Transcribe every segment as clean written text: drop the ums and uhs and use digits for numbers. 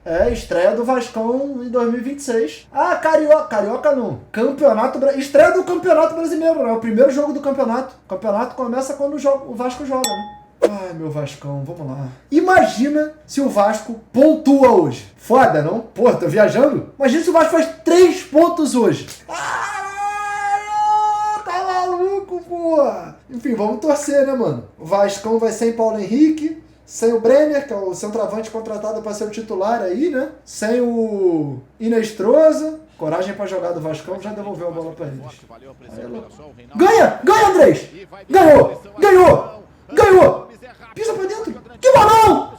É, estreia do Vascão em 2026. Ah, Carioca. Carioca não. Estreia do Campeonato Brasileiro, né? O primeiro jogo do campeonato. O campeonato começa quando o Vasco joga, né? Ai, meu Vascão, vamos lá. Imagina se o Vasco pontua hoje. Foda, não? Pô, tô viajando? Imagina se o Vasco faz 3 pontos hoje. Tá maluco, porra. Enfim, vamos torcer, né, mano? O Vascão vai sem Paulo Henrique, sem o Brenner, que é o centroavante contratado para ser o titular aí, né? Sem o Inestrosa. Coragem pra jogar do Vascão, já devolveu a bola pra eles. Ganha! Ganha, Andrés! Ganhou! Pisa pra dentro! Que bolão!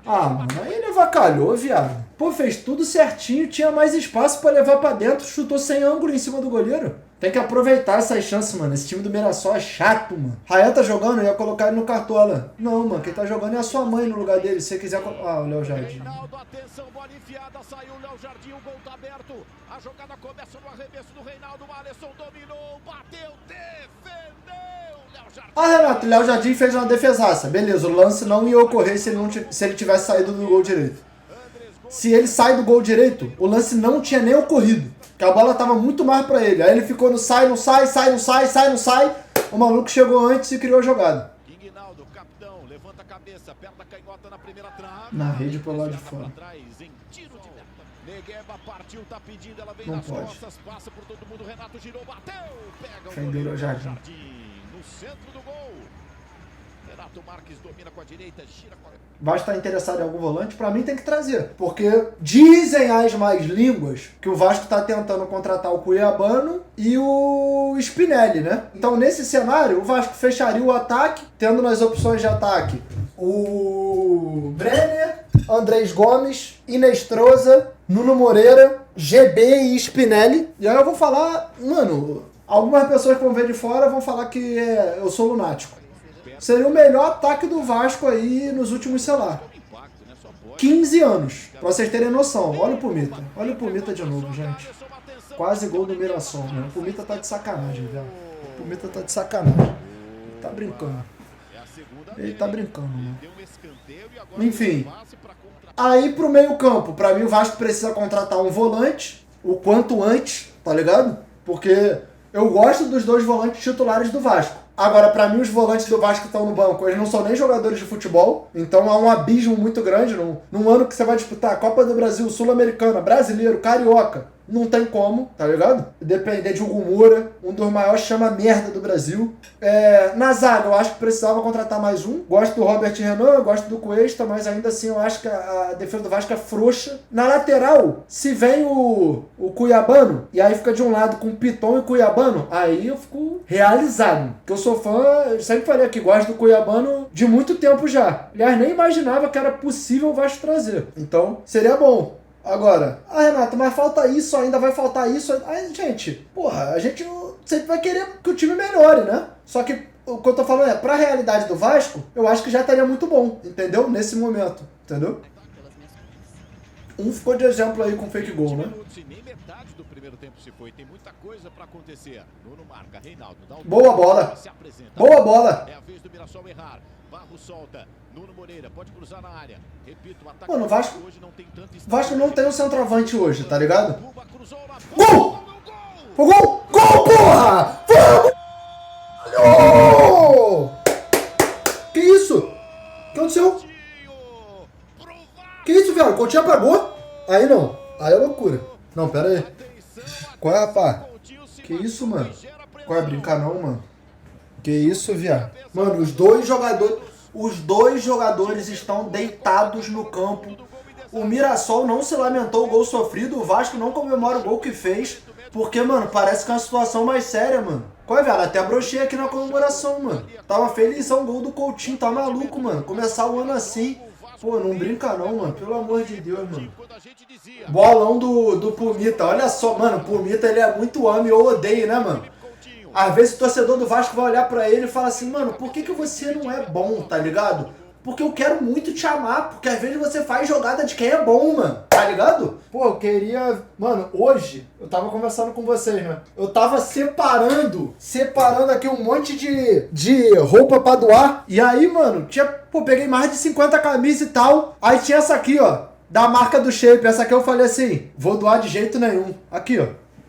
Ah, mano, aí ele avacalhou, viado. Pô, fez tudo certinho, tinha mais espaço pra levar pra dentro, chutou sem ângulo em cima do goleiro. Tem que aproveitar essas chances, mano. Esse time do Mirassol é chato, mano. Rayan tá jogando, eu ia colocar ele no Cartola. Não, mano, quem tá jogando é a sua mãe no lugar dele, se você quiser... Ah, o Léo Jardim. Reinaldo, atenção, bola enfiada, saiu o Léo Jardim, o gol tá aberto. A jogada começa no arremesso do Reinaldo, o Alisson dominou, bateu, defendeu, Léo Jardim. Ah, Renato, o Léo Jardim fez uma defesaça. Beleza, o lance não ia ocorrer se ele tivesse saído do gol direito. Se ele sai do gol direito, o lance não tinha nem ocorrido. Que a bola tava muito mais pra ele. Aí ele ficou no sai, não sai. O maluco chegou antes e criou a jogada. Guinaldo, capitão, levanta a cabeça, perna canhota na primeira trave. Na rede pelo lado de fora. Negueba partiu, tá pedindo, ela vem não nas pode. costas, passa por todo mundo, Renato girou, bateu, pega o Defendeu o Jardim. No centro do gol. Renato Marques domina com a direita, gira com a... Vai estar interessado em algum volante? Pra mim tem que trazer. Porque dizem as mais línguas que o Vasco tá tentando contratar o Cuiabano e o Spinelli, né? Então nesse cenário, o Vasco fecharia o ataque, tendo nas opções de ataque o Brenner, Andrés Gomes, Inestrosa, Nuno Moreira, GB e Spinelli. E aí eu vou falar, mano, algumas pessoas que vão ver de fora vão falar que eu sou lunático. Seria o melhor ataque do Vasco aí nos últimos, sei lá, 15 anos. Pra vocês terem noção. Olha o Pumita. Olha o Pumita de novo, gente. Quase gol do Mirassol, né? O Pumita tá de sacanagem, velho. O Pumita tá de sacanagem. Tá brincando. Ele tá brincando, né? Enfim. Aí pro meio campo. Pra mim o Vasco precisa contratar um volante. O quanto antes, tá ligado? Porque eu gosto dos 2 volantes titulares do Vasco. Agora, pra mim, os volantes do Vasco que estão no banco, eles não são nem jogadores de futebol, então há um abismo muito grande num ano que você vai disputar a Copa do Brasil, Sul-Americana, Brasileiro, Carioca. Não tem como, tá ligado? Depender de Hugo Moura, um dos maiores chama-merda do Brasil. Na zaga, eu acho que precisava contratar mais um. Gosto do Robert Renan, gosto do Cuesta, mas ainda assim eu acho que a defesa do Vasco é frouxa. Na lateral, se vem o Cuiabano, e aí fica de um lado com Piton e Cuiabano, aí eu fico realizado. Porque eu sou fã, eu sempre falei que gosto do Cuiabano de muito tempo já. Aliás, nem imaginava que era possível o Vasco trazer. Então, seria bom. Agora, Renato, mas falta isso, ainda vai faltar isso. Aí, gente, porra, a gente sempre vai querer que o time melhore, né? Só que o que eu tô falando pra realidade do Vasco, eu acho que já estaria muito bom, entendeu? Nesse momento, entendeu? Um ficou de exemplo aí com fake goal, né? Boa bola! Boa bola! É a vez do Mirassol errar. Barro solta. Nuno Moreira pode cruzar na área. Repito, o ataque. Mano, o Vasco não tem um centroavante hoje, tá ligado? Gol! Foi gol! Gol, porra! Vamos! Que isso? O que aconteceu? Que isso, velho? O Coutinho apagou? Aí não. Aí é loucura. Não, pera aí. Qual é, rapaz? Que isso, mano? Qual é? Brincar não, mano? Que isso, viado? Mano, os dois jogadores estão deitados no campo. O Mirassol não se lamentou o gol sofrido. O Vasco não comemora o gol que fez. Porque, mano, parece que é uma situação mais séria, mano. Qual é, velho? Até brochei aqui na comemoração, mano. Tava felizão o gol do Coutinho. Tá maluco, mano. Começar o ano assim. Pô, não brinca não, mano. Pelo amor de Deus, mano. Bolão do Pumita. Olha só, mano. O Pumita, ele é muito ame ou odeio, né, mano? Às vezes o torcedor do Vasco vai olhar pra ele e fala assim, mano, por que você não é bom, tá ligado? Porque eu quero muito te amar, porque às vezes você faz jogada de quem é bom, mano, tá ligado? Pô, eu queria... Mano, hoje, eu tava conversando com vocês, né? Eu tava separando aqui um monte de roupa pra doar. E aí, mano, peguei mais de 50 camisas e tal. Aí tinha essa aqui, ó. Da marca do Shape. Essa aqui eu falei assim, vou doar de jeito nenhum. Aqui, ó.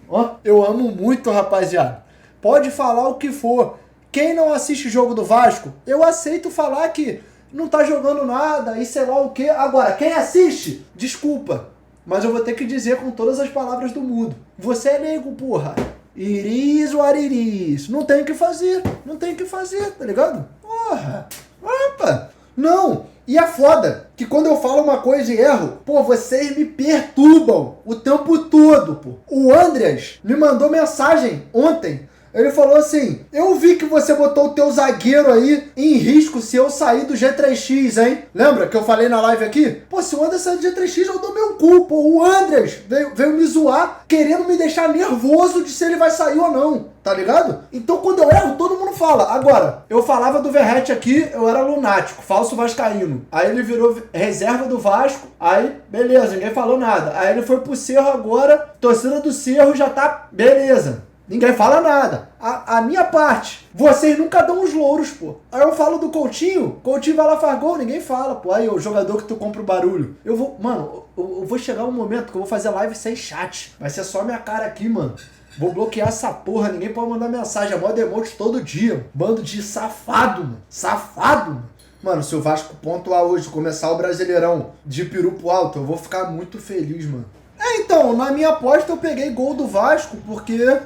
Ó, eu amo muito, rapaziada. Pode falar o que for. Quem não assiste jogo do Vasco, eu aceito falar que não tá jogando nada e sei lá o quê. Agora, quem assiste, desculpa. Mas eu vou ter que dizer com todas as palavras do mundo. Você é nego, porra. Iris ou ariris. Não tem o que fazer. Não tem o que fazer, tá ligado? Porra. Opa. Não. E é foda que quando eu falo uma coisa e erro, pô, vocês me perturbam o tempo todo, pô. O Andreas me mandou mensagem ontem. Ele falou assim, eu vi que você botou o teu zagueiro aí em risco se eu sair do G3X, hein? Lembra que eu falei na live aqui? Pô, se o Andreas sair do G3X, eu dou meu cu, pô. O Andreas veio me zoar, querendo me deixar nervoso de se ele vai sair ou não, tá ligado? Então quando eu erro, todo mundo fala. Agora, eu falava do Verratti aqui, eu era lunático, falso vascaíno. Aí ele virou reserva do Vasco, aí beleza, ninguém falou nada. Aí ele foi pro Cerro agora, torcida do Cerro já tá beleza. Ninguém fala nada. A minha parte, vocês nunca dão os louros, pô. Aí eu falo do Coutinho vai lá, faz gol, ninguém fala, pô. Aí o jogador que tu compra o barulho. Mano, eu vou chegar um momento que eu vou fazer live sem chat. Vai ser só minha cara aqui, mano. Vou bloquear essa porra, ninguém pode mandar mensagem. É modo emote todo dia. Bando de safado, mano. Safado, mano. Mano, se o Vasco pontuar hoje, começar o Brasileirão de peru pro alto, eu vou ficar muito feliz, mano. Então, na minha aposta eu peguei gol do Vasco, porque...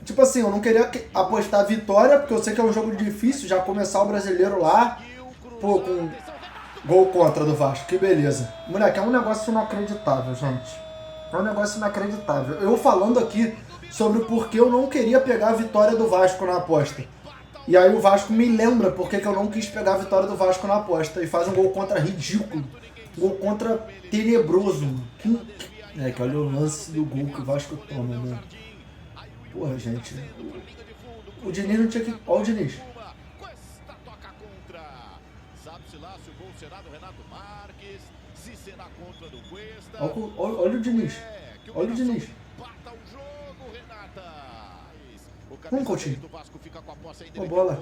Tipo assim, eu não queria apostar vitória, porque eu sei que é um jogo difícil, já começar o Brasileiro lá, pô, com gol contra do Vasco, que beleza. Moleque, é um negócio inacreditável, gente. É um negócio inacreditável. Eu falando aqui sobre o porquê eu não queria pegar a vitória do Vasco na aposta. E aí o Vasco me lembra porque que eu não quis pegar a vitória do Vasco na aposta. E faz um gol contra ridículo. Um gol contra tenebroso, mano. Que olha o lance do gol que o Vasco toma, mano. Porra, gente. O Diniz não tinha que... Olha o Diniz. Olha o Diniz. Olha o Diniz. Vamos, Coutinho. Ô, bola.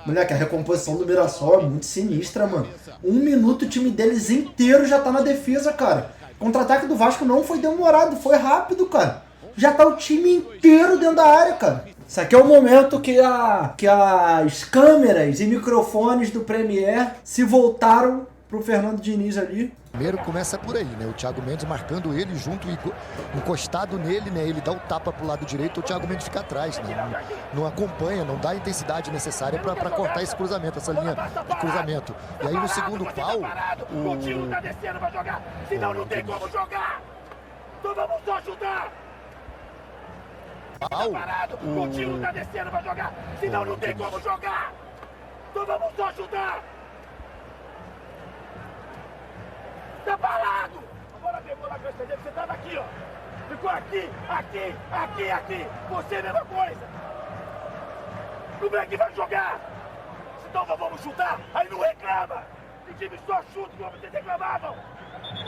Moleque, a recomposição do Mirassol é muito sinistra, mano. 1 minuto o time deles inteiro já tá na defesa, cara. Contra-ataque do Vasco não foi demorado, foi rápido, cara. Já tá o time inteiro dentro da área, cara. Isso aqui é o momento que as câmeras e microfones do Premier se voltaram pro Fernando Diniz ali. Primeiro começa por aí, né? O Thiago Mendes marcando ele junto e encostado nele, né? Ele dá o tapa pro lado direito, o Thiago Mendes fica atrás, né? Não acompanha, não dá a intensidade necessária para cortar esse cruzamento, essa linha de cruzamento. E aí no segundo pau, o Coutinho tá descendo pra jogar, senão não tem como jogar. Então vamos só chutar. Tá parado, o Coutinho tá descendo pra jogar, senão não tem como jogar. Então vamos só chutar. Tá parado! A bola pegou na cancha dele, você tava aqui, ó. Ficou aqui, aqui, aqui, aqui. Você é a mesma coisa. Como é que vai jogar? Então vamos chutar, aí não reclama. O time só chuta como vocês reclamavam.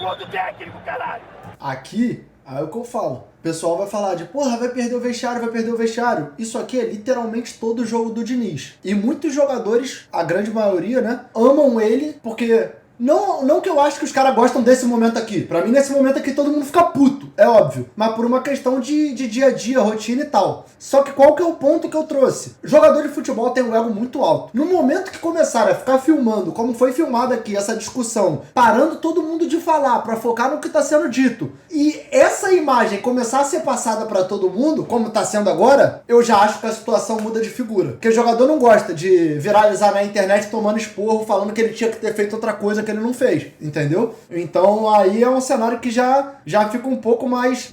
Outro técnico, caralho. Aqui, aí é o que eu falo. O pessoal vai falar de, porra, vai perder o vestiário, vai perder o vestiário. Isso aqui é literalmente todo o jogo do Diniz. E muitos jogadores, a grande maioria, né, amam ele porque... Não que eu acho que os caras gostam desse momento aqui. Pra mim, nesse momento aqui, todo mundo fica puto. É óbvio. Mas por uma questão de dia a dia, rotina e tal. Só que qual que é o ponto que eu trouxe? Jogador de futebol tem um ego muito alto. No momento que começaram a ficar filmando, como foi filmado aqui, essa discussão, parando todo mundo de falar pra focar no que tá sendo dito, e essa imagem começar a ser passada pra todo mundo, como tá sendo agora, eu já acho que a situação muda de figura. Porque o jogador não gosta de viralizar na internet tomando esporro, falando que ele tinha que ter feito outra coisa que ele não fez, entendeu? Então aí é um cenário que já fica um pouco mais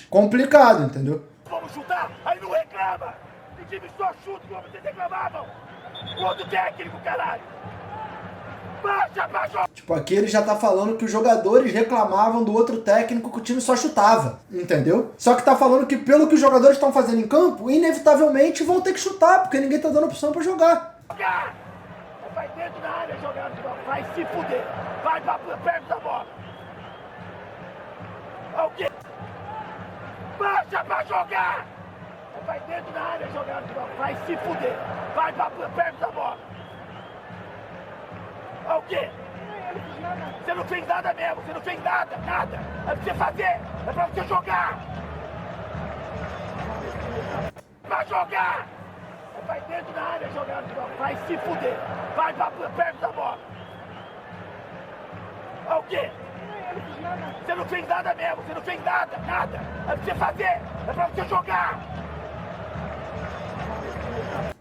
complicado, entendeu? Vamos chutar, aí não reclama. O time só chuta como vocês reclamavam. Outro técnico, caralho. Baixa pra jogar. Tipo, aqui ele já tá falando que os jogadores reclamavam do outro técnico que o time só chutava, entendeu? Só que tá falando que pelo que os jogadores estão fazendo em campo, inevitavelmente vão ter que chutar, porque ninguém tá dando opção pra jogar. Vai dentro da área jogando, vai se fuder. Vai pra perto da bola. O quê? Baixa pra jogar. Vai dentro da área jogando, vai se fuder. Vai pra perto da bola. O quê? Você não fez nada mesmo, você não fez nada, nada. É pra você fazer, é pra você jogar. Vai jogar! Vai dentro da área jogar, vai se fuder. Vai pra perto da bola. É o quê? Você não fez nada mesmo, você não fez nada, nada. É pra você fazer, é pra você jogar.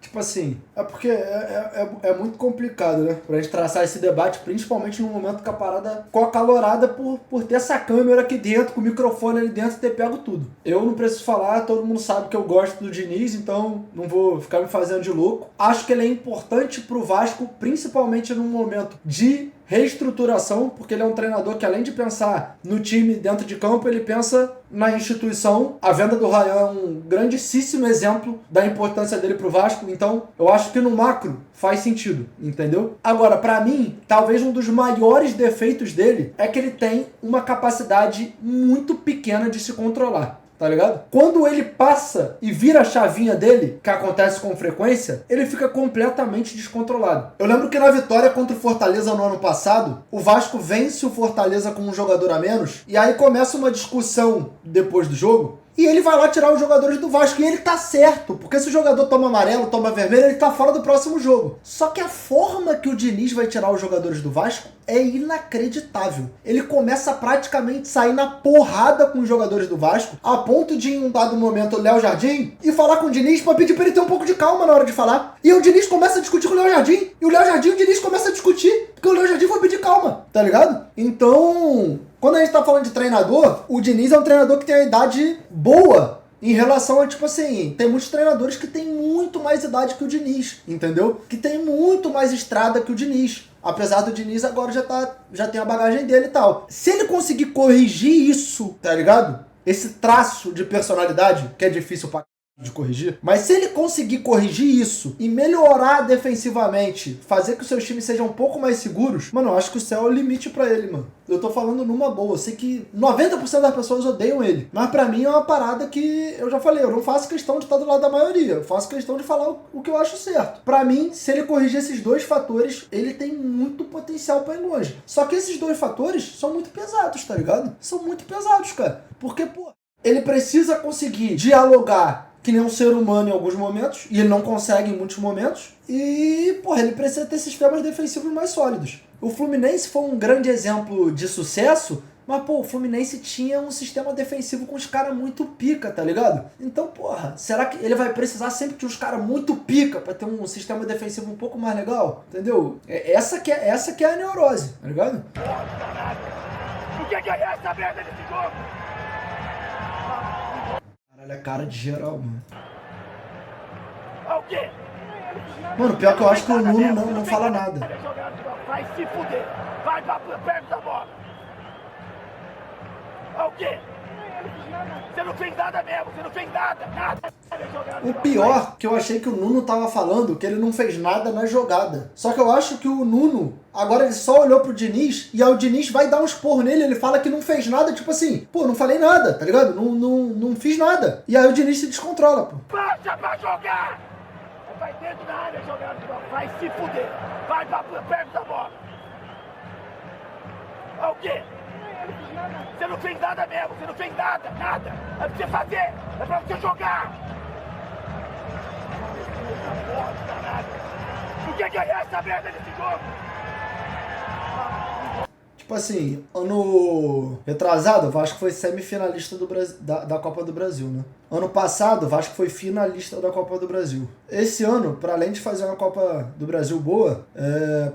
Tipo assim, é porque é muito complicado, né? Pra gente traçar esse debate, principalmente no momento que a parada ficou acalorada por ter essa câmera aqui dentro, com o microfone ali dentro e ter pego tudo. Eu não preciso falar, todo mundo sabe que eu gosto do Diniz, então não vou ficar me fazendo de louco. Acho que ele é importante pro Vasco, principalmente num momento de reestruturação, porque ele é um treinador que, além de pensar no time dentro de campo, ele pensa na instituição. A venda do Ryan é um grandíssimo exemplo da importância dele pro Vasco, então eu acho que no macro faz sentido, entendeu? Agora, pra mim, talvez um dos maiores defeitos dele é que ele tem uma capacidade muito pequena de se controlar. Tá ligado? Quando ele passa e vira a chavinha dele, que acontece com frequência, ele fica completamente descontrolado. Eu lembro que na vitória contra o Fortaleza no ano passado, o Vasco vence o Fortaleza com um jogador a menos, e aí começa uma discussão depois do jogo, e ele vai lá tirar os jogadores do Vasco. E ele tá certo, porque se o jogador toma amarelo, toma vermelho, ele tá fora do próximo jogo. Só que a forma que o Diniz vai tirar os jogadores do Vasco é inacreditável. Ele começa a praticamente sair na porrada com os jogadores do Vasco, a ponto de, em um dado momento, o Léo Jardim ir falar com o Diniz pra pedir pra ele ter um pouco de calma na hora de falar. E o Diniz começa a discutir com o Léo Jardim, e o Léo Jardim e o Diniz começam a discutir, porque o Léo Jardim foi pedir calma, tá ligado? Então, quando a gente tá falando de treinador, o Diniz é um treinador que tem a idade boa em relação a, tipo assim, tem muitos treinadores que têm muito mais idade que o Diniz, entendeu? Que tem muito mais estrada que o Diniz. Apesar do Diniz agora já tem a bagagem dele e tal. Se ele conseguir corrigir isso, tá ligado? Esse traço de personalidade, que é difícil pra de corrigir, mas se ele conseguir corrigir isso e melhorar defensivamente, fazer que os seus times sejam um pouco mais seguros, mano, eu acho que o céu é o limite pra ele, mano. Eu tô falando numa boa, eu sei que 90% das pessoas odeiam ele, mas pra mim é uma parada que, eu já falei, eu não faço questão de estar do lado da maioria, eu faço questão de falar o que eu acho certo. Pra mim, se ele corrigir esses dois fatores, ele tem muito potencial pra ir longe. Só que esses dois fatores são muito pesados, tá ligado? São muito pesados, cara. Porque, pô, ele precisa conseguir dialogar que nem um ser humano em alguns momentos, e ele não consegue em muitos momentos, e, porra, ele precisa ter sistemas defensivos mais sólidos. O Fluminense foi um grande exemplo de sucesso, mas, pô, o Fluminense tinha um sistema defensivo com os caras muito pica, tá ligado? Então, porra, será que ele vai precisar sempre de uns caras muito pica pra ter um sistema defensivo um pouco mais legal? Entendeu? Essa que é a neurose, tá ligado? O que é essa merda desse jogo? Caralho, é cara de geral, mano. É o quê? Mano, pior que eu acho que o Nuno não fala nada. Vai se fuder. Vai pra perto da bola. É o quê? Você não fez nada mesmo, você não fez nada, nada. O pior que eu achei que o Nuno tava falando que ele não fez nada na jogada. Só que eu acho que o Nuno, agora ele só olhou pro Diniz e aí o Diniz vai dar um esporro nele, ele fala que não fez nada, tipo assim, pô, não falei nada, tá ligado? Não fiz nada. E aí o Diniz se descontrola, pô. Baixa pra jogar! Vai dentro da área jogar, vai se fuder. Vai pra perto da bola. É o quê? Você não fez nada mesmo, você não fez nada, nada. É pra você fazer, é pra você jogar. O que é essa merda desse jogo? Tipo assim, ano retrasado, o Vasco foi semifinalista da Copa do Brasil, né? Ano passado, o Vasco foi finalista da Copa do Brasil. Esse ano, para além de fazer uma Copa do Brasil boa,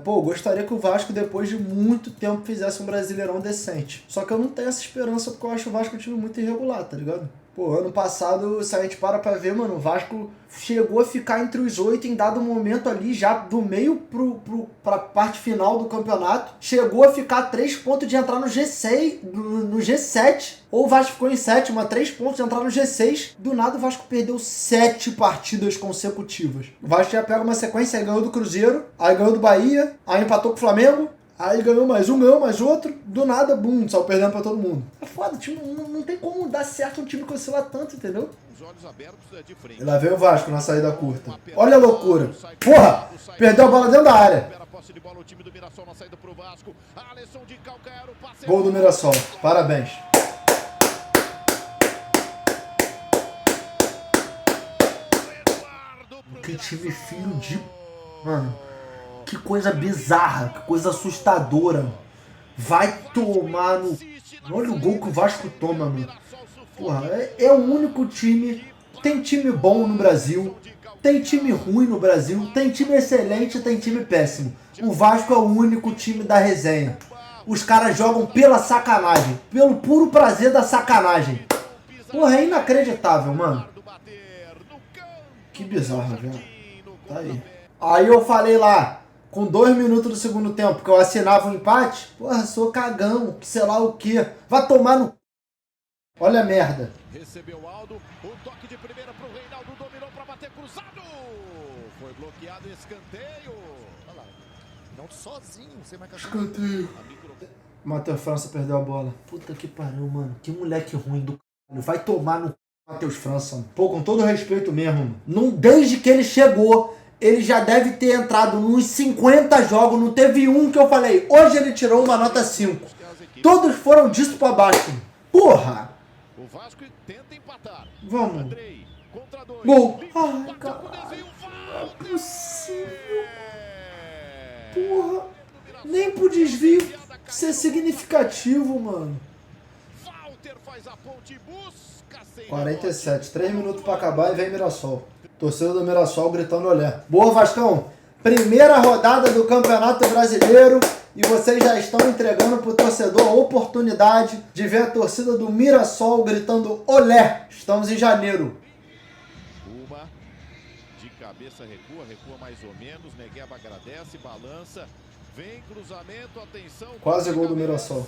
gostaria que o Vasco, depois de muito tempo, fizesse um Brasileirão decente. Só que eu não tenho essa esperança, porque eu acho o Vasco um time muito irregular, tá ligado? Pô, ano passado, se a gente para pra ver, mano, o Vasco chegou a ficar entre os 8 em dado momento ali, já do meio pra parte final do campeonato. Chegou a ficar a 3 pontos de entrar no G6, no G7. Ou o Vasco ficou em 7º, a 3 pontos de entrar no G6. Do nada o Vasco perdeu 7 partidas consecutivas. O Vasco já pega uma sequência, aí ganhou do Cruzeiro, aí ganhou do Bahia, aí empatou com o Flamengo, Aí ganhou mais um, ganhou mais outro, do nada, bum, saiu perdendo pra todo mundo. É foda, o time não tem como dar certo um time que oscila tanto, entendeu? E lá vem o Vasco na saída curta. Olha a loucura. Porra! Perdeu a bola dentro da área. Gol do Mirassol. Parabéns. Que time filho de... Mano, que coisa bizarra, que coisa assustadora. Vai tomar no... Olha o gol que o Vasco toma, mano. Porra, é o único time... Tem time bom no Brasil, tem time ruim no Brasil, tem time excelente, tem time péssimo. O Vasco é o único time da resenha. Os caras jogam pela sacanagem, pelo puro prazer da sacanagem. Porra, é inacreditável, mano. Que bizarro, velho. Tá aí. Aí eu falei lá, com 2 minutos do segundo tempo, que eu assinava um empate. Porra, sou cagão, que sei lá o quê. Vai tomar no... Olha a merda. Recebeu o Aldo, o toque de primeira pro Reinaldo, dominou para bater cruzado. Foi bloqueado, escanteio. Olha lá, Não sozinho, sem marcação. Escanteio. Matheus França perdeu a bola. Puta que pariu, mano. Que moleque ruim do caralho. Vai tomar no Matheus França, mano. Pô, com todo respeito mesmo, mano. Não, desde que ele chegou, ele já deve ter entrado nos 50 jogos. Não teve um que eu falei, hoje ele tirou uma nota 5. Todos foram disso pra baixo. Porra! O Vasco tenta empatar. Vamos. Andrei, contra 2. Gol. Ai, caralho. Não é possível. Porra. Nem pro desvio ser significativo, mano. 47. 3 minutos pra acabar e vem Mirassol. Torcida do Mirassol gritando olé. Boa, Vascão. Primeira rodada do Campeonato Brasileiro. E vocês já estão entregando pro torcedor a oportunidade de ver a torcida do Mirassol gritando olé. Estamos em janeiro. Uma de cabeça recua mais ou menos. Negueba agradece, balança. Vem cruzamento, atenção. Quase gol do Mirassol.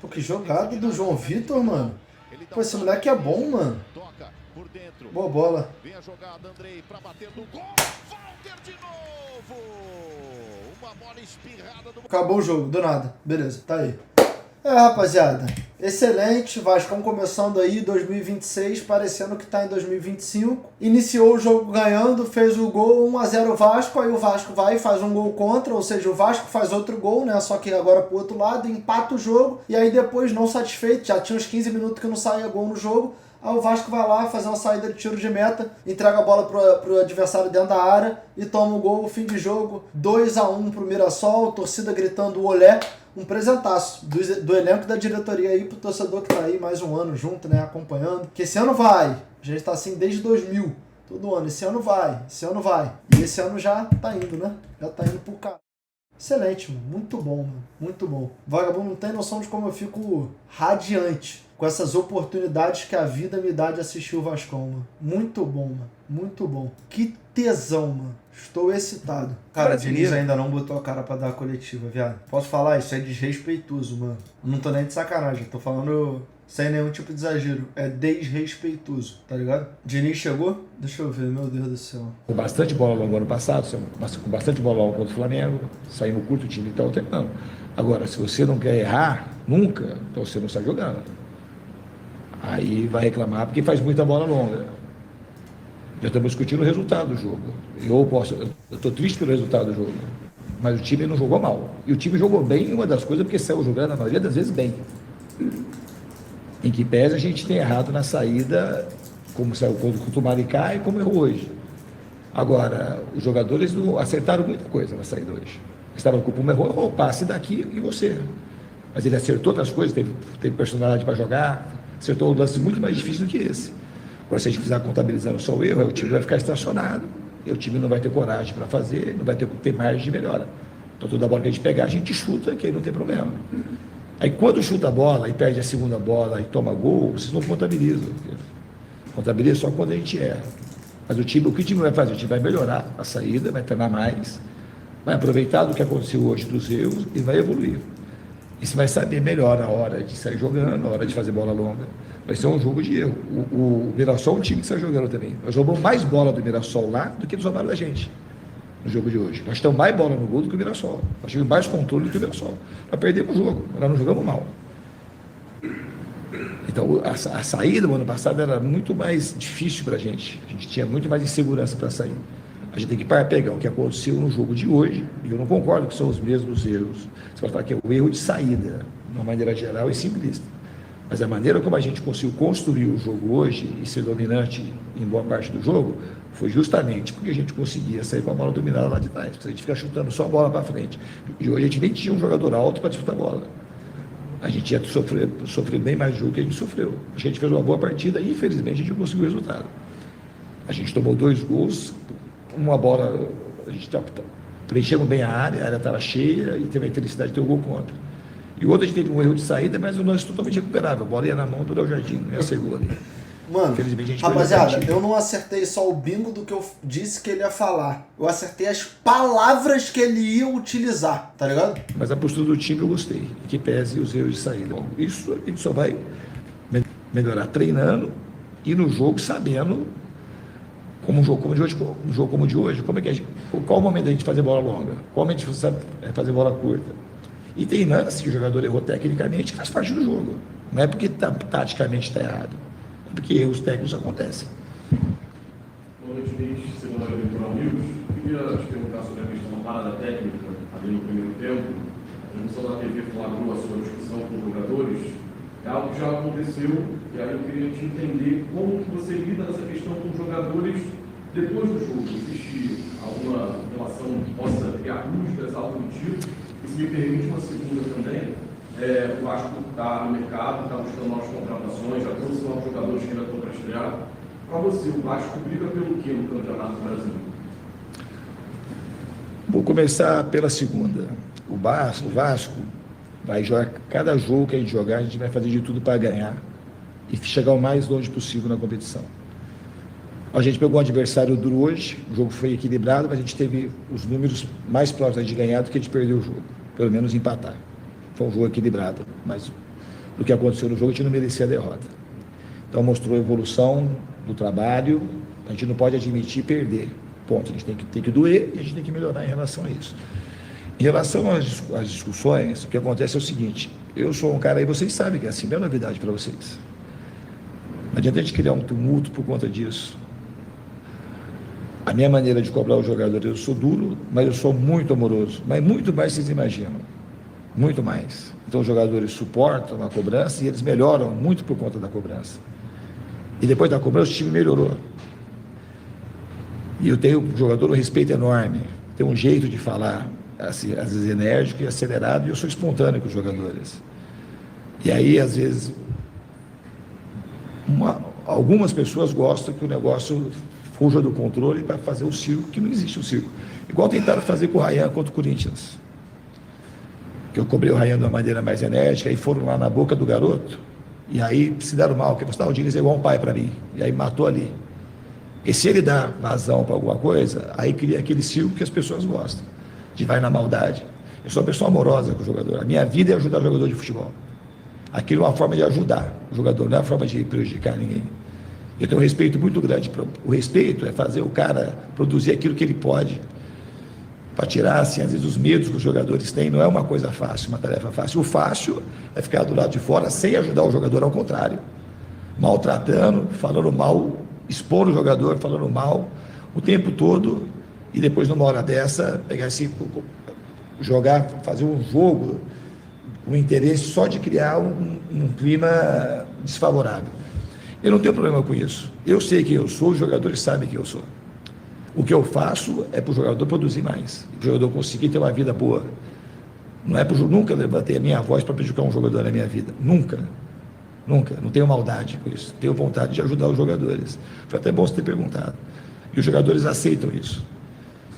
Pô, que jogada do João Vitor, mano. Pô, esse moleque é bom, mano. Boa bola. Vem a jogada, Andrei, pra bater no gol. Walter de novo. Uma bola espirrada do... Acabou o jogo, do nada. Beleza, tá aí. Rapaziada, excelente. Vascão começando aí 2026, parecendo que tá em 2025. Iniciou o jogo ganhando, fez o gol 1-0 Vasco, aí o Vasco vai e faz um gol contra, ou seja, o Vasco faz outro gol, né? Só que agora pro outro lado, empata o jogo, e aí depois, não satisfeito, já tinha uns 15 minutos que não saía gol no jogo, aí o Vasco vai lá fazer uma saída de tiro de meta, entrega a bola pro adversário dentro da área e toma o gol, fim de jogo, 2-1 pro Mirassol, torcida gritando olé. Um presentaço do elenco da diretoria aí pro torcedor que tá aí mais um ano junto, né, acompanhando. Que esse ano vai. A gente tá assim desde 2000. Todo ano. Esse ano vai. Esse ano vai. E esse ano já tá indo, né? Já tá indo pro cara. Excelente, mano. Muito bom, mano. Muito bom. Vagabundo não tem noção de como eu fico radiante com essas oportunidades que a vida me dá de assistir o Vascão, mano. Muito bom, mano. Muito bom. Que tesão, mano. Estou excitado. Cara, o Diniz ainda não botou a cara pra dar a coletiva, viado. Posso falar? Isso é desrespeitoso, mano. Não tô nem de sacanagem. Tô falando sem nenhum tipo de exagero. É desrespeitoso, tá ligado? Diniz chegou? Deixa eu ver, meu Deus do céu. Com bastante bola longa ano passado, com bastante bola longa contra o Flamengo, saindo curto o time e tal, terminando. Agora, se você não quer errar, nunca, então você não está jogando. Aí vai reclamar porque faz muita bola longa. Já estamos discutindo o resultado do jogo. Eu estou triste pelo resultado do jogo, mas o time não jogou mal. E o time jogou bem, uma das coisas, porque saiu jogando, a maioria das vezes, bem. Em que pese a gente tem errado na saída, como saiu contra o Maricá e como errou hoje. Agora, os jogadores não acertaram muita coisa na saída hoje. Estavam com o errou o passe daqui e você. Mas ele acertou outras coisas, teve personalidade para jogar, acertou um lance muito mais difícil do que esse. Agora, se a gente fizer contabilizando só o erro, o time vai ficar estacionado, e o time não vai ter coragem para fazer, não vai ter margem de melhora. Então, toda bola que a gente pegar, a gente chuta, que aí não tem problema. Aí, quando chuta a bola e perde a segunda bola e toma gol, vocês não contabilizam. Contabiliza só quando a gente erra. Mas o que o time vai fazer? O time vai melhorar a saída, vai treinar mais, vai aproveitar do que aconteceu hoje dos erros e vai evoluir. E você vai saber melhor a hora de sair jogando, a hora de fazer bola longa. Vai ser um jogo de erro. O Mirassol é um time que está jogando também. Nós roubamos mais bola do Mirassol lá do que eles roubaram da gente. no jogo de hoje. Nós temos mais bola no gol do que o Mirassol. Nós tivemos mais controle do que o Mirassol. Nós perdemos o jogo, nós não jogamos mal. Então, a saída do ano passado era muito mais difícil para a gente tinha muito mais insegurança para sair. A gente tem que pegar o que aconteceu no jogo de hoje, e eu não concordo que são os mesmos erros. Você vai falar que é o erro de saída, de uma maneira geral e simplista. Mas a maneira como a gente conseguiu construir o jogo hoje e ser dominante em boa parte do jogo foi justamente porque a gente conseguia sair com a bola dominada lá de trás. A gente fica chutando só a bola para frente. E hoje a gente nem tinha um jogador alto para disputar a bola. A gente ia sofrer bem mais jogo que a gente sofreu. A gente fez uma boa partida e, infelizmente, a gente não conseguiu o resultado. A gente tomou 2 gols, uma bola, a gente preenchemos bem a área estava cheia e teve a infelicidade de ter o gol contra. E o outro a gente teve um erro de saída, mas o lance totalmente recuperável. A bola ia na mão do Léo Jardim, não ia ser gol ali. Mano, rapaziada, eu não acertei só o bingo do que eu disse que ele ia falar. Eu acertei as palavras que ele ia utilizar, tá ligado? Mas a postura do time eu gostei, que pese os erros de saída. Bom, isso a gente só vai melhorar treinando e no jogo sabendo como um jogo como o de hoje, como é que a gente, qual o momento da gente fazer bola longa, qual o momento a gente sabe fazer bola curta. E tem lance que o jogador errou tecnicamente, que faz parte do jogo. Não é porque taticamente está errado. Porque erros técnicos acontecem. Boa noite, Luiz. Segunda aventura amigos. Queria te perguntar sobre a questão da parada técnica ali no primeiro tempo. A transmissão da TV flagrou a sua discussão com os jogadores. É algo que já aconteceu, e aí eu queria te entender como que você lida nessa questão com os jogadores depois do jogo. Existe alguma relação que possa criar dúvidas, algo do tipo? E se me permite uma segunda também. O Vasco está no mercado, está buscando novas contratações, já trouxe novos jogadores que ainda estão para estrear. Para você, o Vasco briga pelo quê no Campeonato Brasileiro? Vou começar pela segunda. O Vasco vai jogar, cada jogo que a gente jogar, a gente vai fazer de tudo para ganhar e chegar o mais longe possível na competição. A gente pegou um adversário duro hoje, o jogo foi equilibrado, mas a gente teve os números mais próximos de ganhar do que de perder o jogo, pelo menos empatar. Foi um jogo equilibrado, mas do que aconteceu no jogo, a gente não merecia a derrota. Então mostrou a evolução do trabalho, a gente não pode admitir perder, ponto. A gente tem que doer e a gente tem que melhorar em relação a isso. Em relação às discussões, o que acontece é o seguinte, eu sou um cara, aí vocês sabem que é assim, não é novidade para vocês. Não adianta a gente criar um tumulto por conta disso. A minha maneira de cobrar os jogadores, eu sou duro, mas eu sou muito amoroso, mas muito mais vocês imaginam. Muito mais. Então os jogadores suportam a cobrança e eles melhoram muito por conta da cobrança. E depois da cobrança o time melhorou. E eu tenho um jogador um respeito enorme, tem um jeito de falar, assim, às vezes enérgico e acelerado, e eu sou espontâneo com os jogadores. E aí, às vezes, algumas pessoas gostam que o negócio fuja do controle para fazer o circo, que não existe o circo. Igual tentaram fazer com o Ryan contra o Corinthians. Que eu cobrei o Ryan de uma maneira mais enérgica, e foram lá na boca do garoto, e aí se deram mal, porque o Diniz é igual um pai para mim, e aí matou ali. E se ele dá razão para alguma coisa, aí cria aquele circo que as pessoas gostam, de vai na maldade. Eu sou uma pessoa amorosa com o jogador, a minha vida é ajudar o jogador de futebol. Aquilo é uma forma de ajudar o jogador, não é uma forma de prejudicar ninguém. Eu tenho um respeito muito grande, o respeito é fazer o cara produzir aquilo que ele pode, para tirar, assim, às vezes, os medos que os jogadores têm. Não é uma coisa fácil, uma tarefa fácil. O fácil é ficar do lado de fora sem ajudar o jogador, ao contrário. Maltratando, falando mal, expor o jogador, falando mal o tempo todo, e depois, numa hora dessa, pegar esse, jogar, fazer um jogo, um interesse só de criar um clima desfavorável. Eu não tenho problema com isso. Eu sei quem eu sou, os jogadores sabem quem eu sou. O que eu faço é para o jogador produzir mais, para o jogador conseguir ter uma vida boa. Não é para nunca levantei a minha voz para prejudicar um jogador na minha vida. Nunca. Nunca. Não tenho maldade com isso. Tenho vontade de ajudar os jogadores. Foi até bom você ter perguntado. E os jogadores aceitam isso.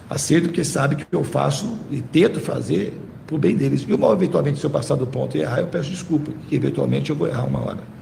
Aceitam porque sabem que eu faço e tento fazer para o bem deles. E uma, eventualmente, se eu passar do ponto e errar, eu peço desculpa, porque eventualmente eu vou errar uma hora.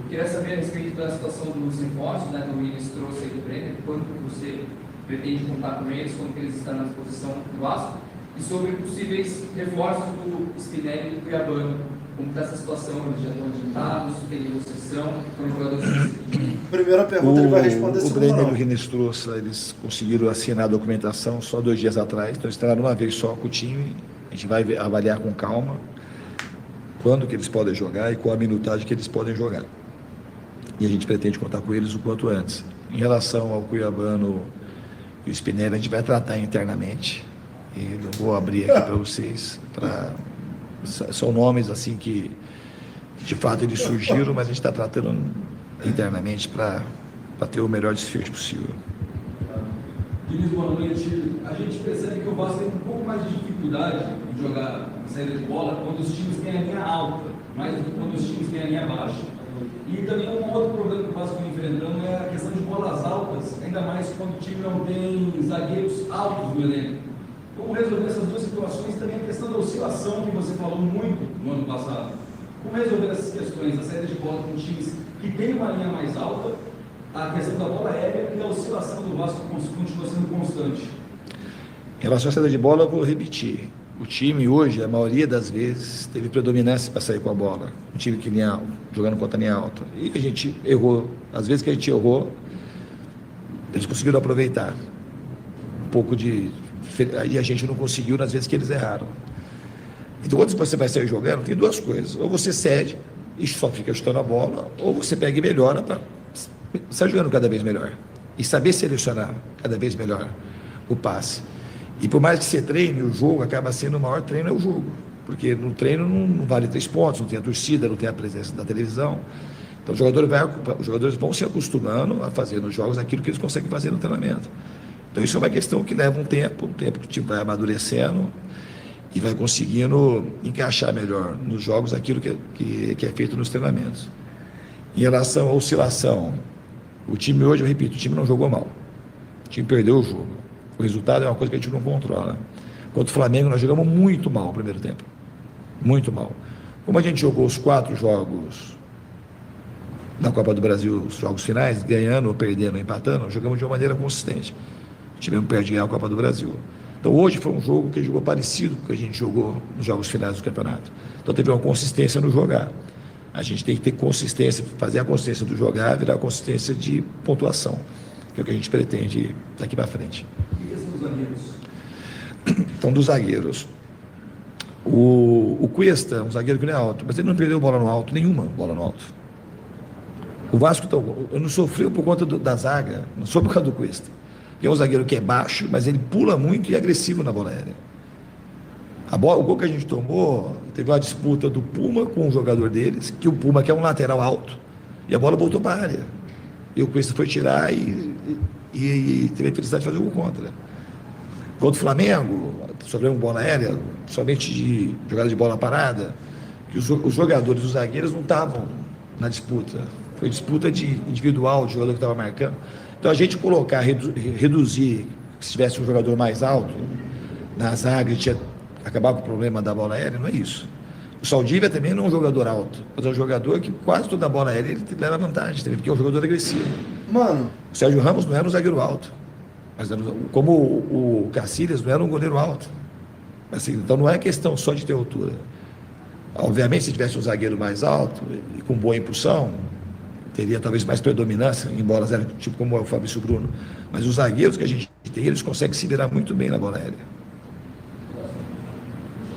Queria saber a respeito da situação dos reforços, né, que o Willis trouxe aí do Brenner, quanto você pretende contar com eles, como que eles estão na disposição do Vasco, e sobre possíveis reforços do Spinelli e do Cuiabano, Como está essa situação? Eles já estão adiantados? Tem negociação? Foram jogadores que... Primeira pergunta ele vai responder O segunda Brenner e não. o Rinestrosa, eles conseguiram assinar a documentação só 2 dias atrás, então eles treinaram uma vez só com o time. A gente vai avaliar com calma quando que eles podem jogar e qual a minutagem que eles podem jogar. E a gente pretende contar com eles o quanto antes. Em relação ao Cuiabano e o Spinelli, a gente vai tratar internamente. E eu vou abrir aqui para vocês. São nomes assim que de fato eles surgiram, mas a gente está tratando internamente para ter o melhor desfecho possível. Diniz, boa noite. A gente percebe que o Vasco tem um pouco mais de dificuldade em jogar saída de bola quando os times têm a linha alta, mais do que quando os times têm a linha baixa. E também um outro problema que o Vasco vem enfrentando é a questão de bolas altas, ainda mais quando o time não tem zagueiros altos no elenco. Como resolver essas duas situações? Também a questão da oscilação, que você falou muito no ano passado. Como resolver essas questões, a saída de bola com times que têm uma linha mais alta, a questão da bola aérea e a oscilação do Vasco continua sendo constante? Em relação à saída de bola, eu vou repetir. O time hoje, a maioria das vezes, teve predominância para sair com a bola. Um time que linha alta, jogando contra a linha alta. E a gente errou. Às vezes que a gente errou, eles conseguiram aproveitar. Um pouco de... E a gente não conseguiu nas vezes que eles erraram. Então, quando você vai sair jogando, tem 2 coisas. Ou você cede e só fica chutando a bola, ou você pega e melhora para sair jogando cada vez melhor. E saber selecionar cada vez melhor o passe. E por mais que você treine, o jogo acaba sendo o maior treino é o jogo. Porque no treino não vale 3 pontos, não tem a torcida, não tem a presença da televisão. Então os jogadores vão se acostumando a fazer nos jogos aquilo que eles conseguem fazer no treinamento. Então isso é uma questão que leva um tempo que o time vai amadurecendo e vai conseguindo encaixar melhor nos jogos aquilo que é feito nos treinamentos. Em relação à oscilação, o time hoje, eu repito, o time não jogou mal. O time perdeu o jogo. O resultado é uma coisa que a gente não controla. Contra o Flamengo, nós jogamos muito mal no primeiro tempo. Muito mal. Como a gente jogou os 4 jogos na Copa do Brasil, os jogos finais, ganhando ou perdendo, empatando, jogamos de uma maneira consistente. Tivemos perto de ganhar a Copa do Brasil. Então hoje foi um jogo que jogou parecido com o que a gente jogou nos jogos finais do campeonato. Então teve uma consistência no jogar. A gente tem que ter consistência, fazer a consistência do jogar virar a consistência de pontuação, que é o que a gente pretende daqui para frente. E esses dos zagueiros? Então, dos zagueiros. O Cuesta, um zagueiro que não é alto, mas ele não perdeu bola no alto, nenhuma bola no alto. O Vasco não sofreu por conta da zaga, não só por causa do Cuesta. Que é um zagueiro que é baixo, mas ele pula muito e é agressivo na bola aérea. O gol que a gente tomou, teve uma disputa do Puma com um jogador deles, que o Puma que é um lateral alto, e a bola voltou para a área. E o Cuesta foi tirar e teve a felicidade de fazer o gol contra. Contra o Flamengo, sofreu uma bola aérea, somente de jogada de bola parada, que os jogadores, os zagueiros não estavam na disputa. Foi disputa de individual, de jogador que estava marcando. Então a gente colocar, reduzir, se tivesse um jogador mais alto, na zaga, a gente ia acabar com o problema da bola aérea, não é isso. O Saldívia também não é um jogador alto, mas é um jogador que quase toda a bola aérea ele leva vantagem, porque é um jogador agressivo. Mano, O Sérgio Ramos não era um zagueiro alto, mas como o Cacilhas não era um goleiro alto. Assim, então não é questão só de ter altura. Obviamente, se tivesse um zagueiro mais alto e com boa impulsão, teria talvez mais predominância em bolas aéreas, tipo como é o Fabrício Bruno. Mas os zagueiros que a gente tem, eles conseguem se virar muito bem na bola aérea.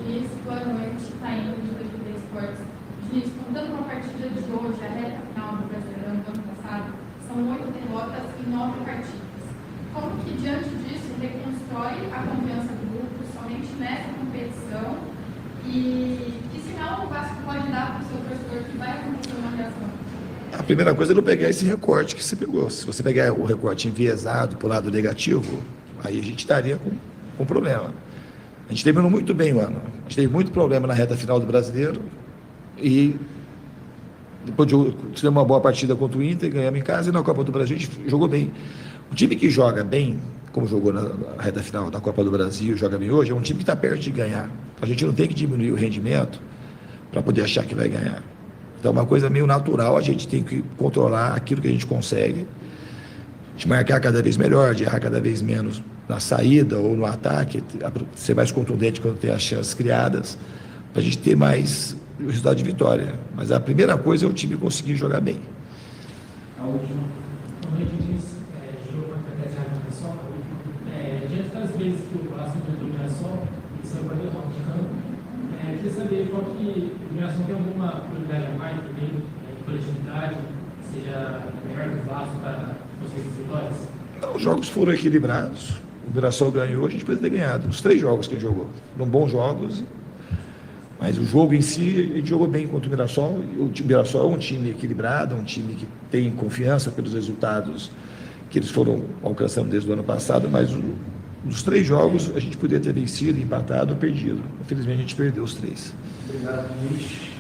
Diniz, boa noite, Tainho do BBB Esportes. Diniz, contando com a partida de hoje, a reta final do Brasileirão do ano passado, são 8 derrotas e 9 partidas. Como que, diante disso, reconstrói a confiança do grupo somente nessa competição? E que sinal o Vasco pode dar para o seu torcedor que vai acontecer uma reação? A primeira coisa é não pegar esse recorte que você pegou. Se você pegar o recorte enviesado para o lado negativo, aí a gente estaria com problema. A gente terminou muito bem o ano. A gente teve muito problema na reta final do Brasileiro e depois tivemos uma boa partida contra o Inter, ganhamos em casa, e na Copa do Brasil a gente jogou bem. O time que joga bem, como jogou na reta final da Copa do Brasil, joga bem hoje, é um time que está perto de ganhar. A gente não tem que diminuir o rendimento para poder achar que vai ganhar. Então é uma coisa meio natural, a gente tem que controlar aquilo que a gente consegue, de marcar cada vez melhor, de errar cada vez menos na saída ou no ataque, ser mais contundente quando tem as chances criadas, para a gente ter mais o resultado de vitória. Mas a primeira coisa é o time conseguir jogar bem. A última. Como a gente disse, jogou contra a Atlético de Mirassol, diante das vezes que o Vasco enfrentou o Mirassol, e saiu para derrota de campo, queria saber qual que o Mirassol tem alguma prioridade a mais também, de coletividade, seja melhor que o Vasco para conseguir as vitórias? Os jogos foram equilibrados. O Mirassol ganhou, a gente poderia ter ganhado. Os 3 jogos que ele jogou. Foram bons jogos. Mas o jogo em si, ele jogou bem contra o Mirassol. O Mirassol é um time equilibrado, um time que tem confiança pelos resultados que eles foram alcançando desde o ano passado, mas nos 3 jogos a gente poderia ter vencido, empatado ou perdido. Infelizmente a gente perdeu os 3. Obrigado, Luiz.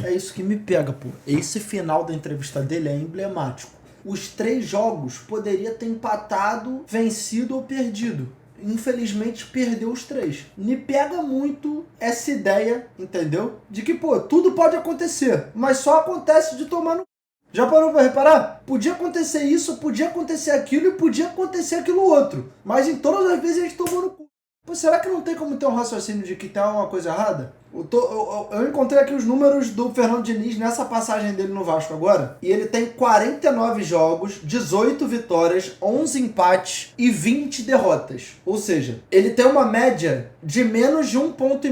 É isso que me pega, pô. Esse final da entrevista dele é emblemático. Os 3 jogos poderia ter empatado, vencido ou perdido. Infelizmente perdeu os 3. Me pega muito essa ideia, entendeu? De que, pô, tudo pode acontecer, mas só acontece de tomar no... Já parou pra reparar? Podia acontecer isso, podia acontecer aquilo e podia acontecer aquilo outro. Mas em todas as vezes a gente tomou no cu. Pô, será que não tem como ter um raciocínio de que tem alguma coisa errada? Eu encontrei aqui os números do Fernando Diniz nessa passagem dele no Vasco agora. E ele tem 49 jogos, 18 vitórias, 11 empates e 20 derrotas. Ou seja, ele tem uma média de menos de 1,5 ponto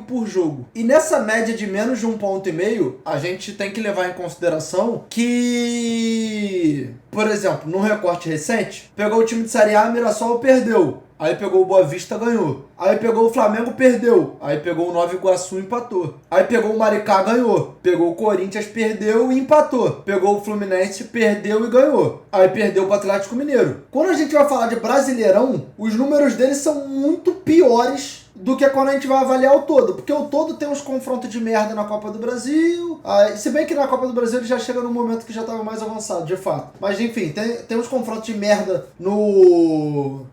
por jogo. E nessa média de menos de 1,5 ponto, a gente tem que levar em consideração que, por exemplo, no recorte recente, pegou o time de Série A, Mirassol perdeu. Aí pegou o Boa Vista, ganhou. Aí pegou o Flamengo, perdeu. Aí pegou o Nova Iguaçu, empatou. Aí pegou o Maricá, ganhou. Pegou o Corinthians, perdeu e empatou. Pegou o Fluminense, perdeu e ganhou. Aí perdeu o Atlético Mineiro. Quando a gente vai falar de Brasileirão, os números deles são muito piores do que quando a gente vai avaliar o todo. Porque o todo tem uns confrontos de merda na Copa do Brasil. Se bem que na Copa do Brasil ele já chega num momento que já estava mais avançado, de fato. Mas enfim, tem uns confrontos de merda no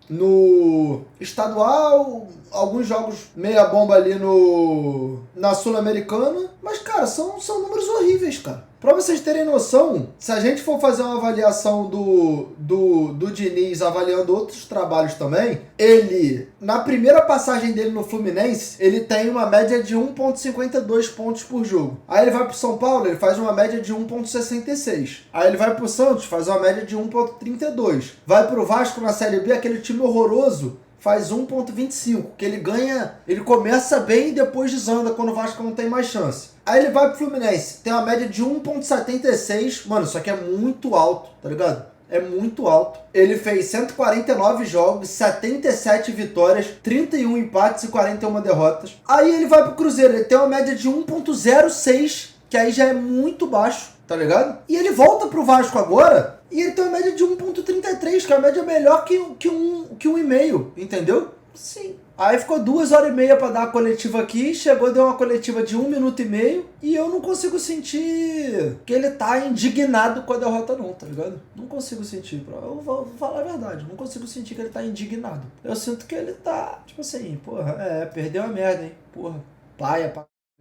estadual, alguns jogos meia bomba ali na Sul-Americana. Mas, cara, são números horríveis, cara. Pra vocês terem noção, se a gente for fazer uma avaliação do Diniz, avaliando outros trabalhos também, ele, na primeira passagem dele no Fluminense, ele tem uma média de 1,52 pontos por jogo. Aí ele vai pro São Paulo, ele faz uma média de 1,66. Aí ele vai pro Santos, faz uma média de 1,32. Vai pro Vasco na Série B, aquele time horroroso, faz 1,25, que ele ganha, ele começa bem e depois desanda quando o Vasco não tem mais chance. Aí ele vai pro Fluminense, tem uma média de 1,76, mano, isso aqui é muito alto, tá ligado? É muito alto. Ele fez 149 jogos, 77 vitórias, 31 empates e 41 derrotas. Aí ele vai pro Cruzeiro, ele tem uma média de 1,06, que aí já é muito baixo, tá ligado? E ele volta pro Vasco agora e ele tem uma média de 1,33, que é a média melhor que um e-mail, entendeu? Sim. Aí ficou 2h30 pra dar a coletiva aqui, chegou, deu uma coletiva de 1 minuto e meio, e eu não consigo sentir que ele tá indignado com a derrota não, tá ligado? Não consigo sentir, eu vou falar a verdade, não consigo sentir que ele tá indignado. Eu sinto que ele tá, tipo assim, porra, perdeu a merda, hein, porra, paia,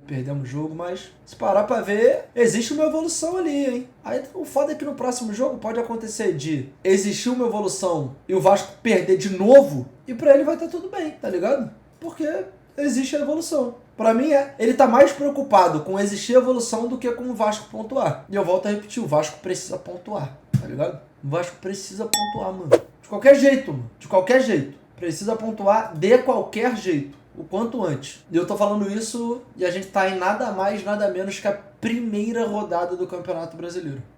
perdemos o jogo, mas se parar pra ver, existe uma evolução ali, hein? Aí o foda é que no próximo jogo pode acontecer de existir uma evolução e o Vasco perder de novo, e pra ele vai estar tudo bem, tá ligado? Porque existe a evolução. Pra mim, ele tá mais preocupado com existir evolução do que com o Vasco pontuar. E eu volto a repetir, o Vasco precisa pontuar, tá ligado? O Vasco precisa pontuar, mano. De qualquer jeito, mano. De qualquer jeito. Precisa pontuar de qualquer jeito. O quanto antes. E eu tô falando isso e a gente tá em nada mais, nada menos que a primeira rodada do Campeonato Brasileiro.